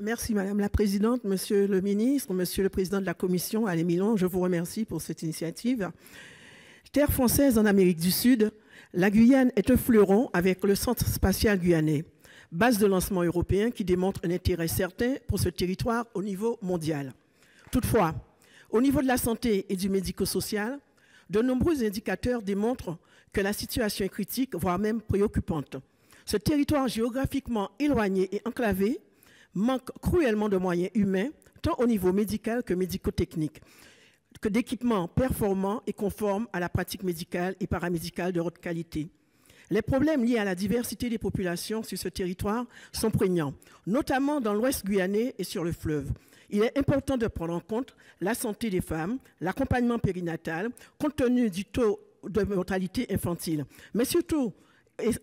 Merci Madame la Présidente, Monsieur le Ministre, Monsieur le Président de la Commission, Alain Milon, je vous remercie pour cette initiative. Terre française en Amérique du Sud, la Guyane est un fleuron avec le Centre spatial guyanais, base de lancement européen qui démontre un intérêt certain pour ce territoire au niveau mondial. Toutefois, au niveau de la santé et du médico-social, de nombreux indicateurs démontrent que la situation est critique, voire même préoccupante. Ce territoire géographiquement éloigné et enclavé manque cruellement de moyens humains, tant au niveau médical que médico-technique, que d'équipements performants et conformes à la pratique médicale et paramédicale de haute qualité. Les problèmes liés à la diversité des populations sur ce territoire sont prégnants, notamment dans l'ouest guyanais et sur le fleuve. Il est important de prendre en compte la santé des femmes, l'accompagnement périnatal, compte tenu du taux de mortalité infantile. Mais surtout,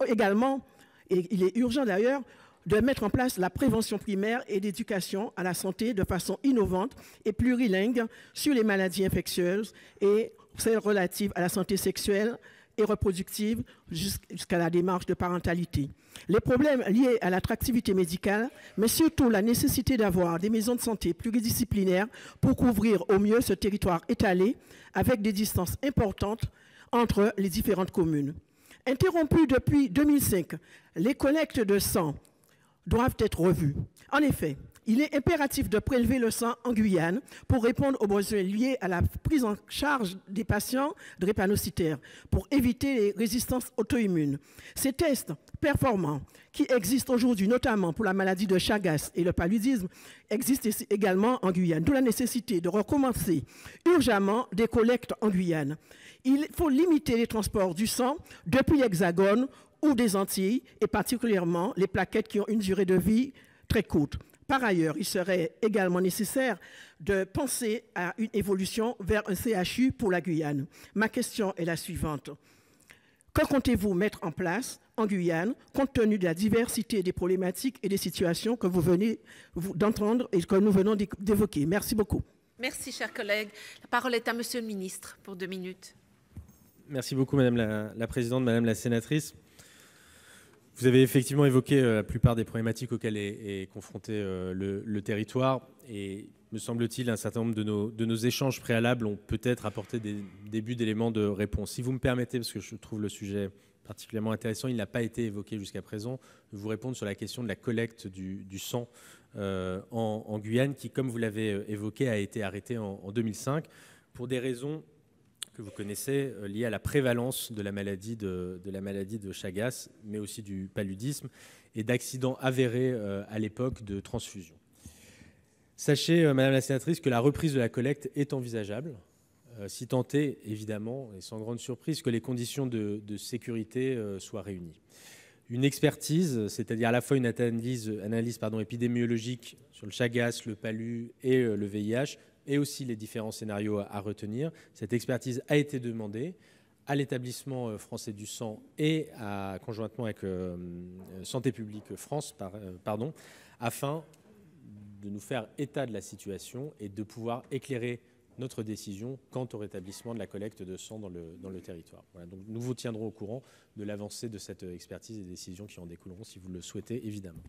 également, et il est urgent d'ailleurs, de mettre en place la prévention primaire et d'éducation à la santé de façon innovante et plurilingue sur les maladies infectieuses et celles relatives à la santé sexuelle et reproductive jusqu'à la démarche de parentalité. Les problèmes liés à l'attractivité médicale, mais surtout la nécessité d'avoir des maisons de santé pluridisciplinaires pour couvrir au mieux ce territoire étalé avec des distances importantes entre les différentes communes. Interrompues depuis 2005, les collectes de sang doivent être revues. En effet, il est impératif de prélever le sang en Guyane pour répondre aux besoins liés à la prise en charge des patients drépanocytaires pour éviter les résistances auto-immunes. Ces tests performants qui existent aujourd'hui, notamment pour la maladie de Chagas et le paludisme, existent également en Guyane, d'où la nécessité de recommencer urgemment des collectes en Guyane. Il faut limiter les transports du sang depuis l'Hexagone ou des Antilles, et particulièrement les plaquettes qui ont une durée de vie très courte. Par ailleurs, il serait également nécessaire de penser à une évolution vers un CHU pour la Guyane. Ma question est la suivante. Que comptez-vous mettre en place en Guyane, compte tenu de la diversité des problématiques et des situations que vous venez d'entendre et que nous venons d'évoquer? Merci beaucoup. Merci, chers collègues. La parole est à Monsieur le Ministre pour 2 minutes. Merci beaucoup, Madame la Présidente, Madame la Sénatrice. Vous avez effectivement évoqué la plupart des problématiques auxquelles est confronté le territoire, et me semble-t-il un certain nombre de nos échanges préalables ont peut-être apporté des débuts d'éléments de réponse. Si vous me permettez, parce que je trouve le sujet particulièrement intéressant, il n'a pas été évoqué jusqu'à présent, de vous répondre sur la question de la collecte du sang en Guyane, qui, comme vous l'avez évoqué, a été arrêtée en 2005 pour des raisons que vous connaissez, liées à la prévalence de la maladie de Chagas, mais aussi du paludisme et d'accidents avérés à l'époque de transfusion. Sachez, Madame la Sénatrice, que la reprise de la collecte est envisageable, si tant est, évidemment, et sans grande surprise, que les conditions de sécurité soient réunies. Une expertise, c'est-à-dire à la fois une analyse épidémiologique sur le Chagas, le palu et le VIH, et aussi les différents scénarios à retenir. Cette expertise a été demandée à l'établissement français du sang et conjointement avec Santé publique France, afin de nous faire état de la situation et de pouvoir éclairer notre décision quant au rétablissement de la collecte de sang dans le territoire. Voilà, donc nous vous tiendrons au courant de l'avancée de cette expertise et des décisions qui en découleront, si vous le souhaitez, évidemment.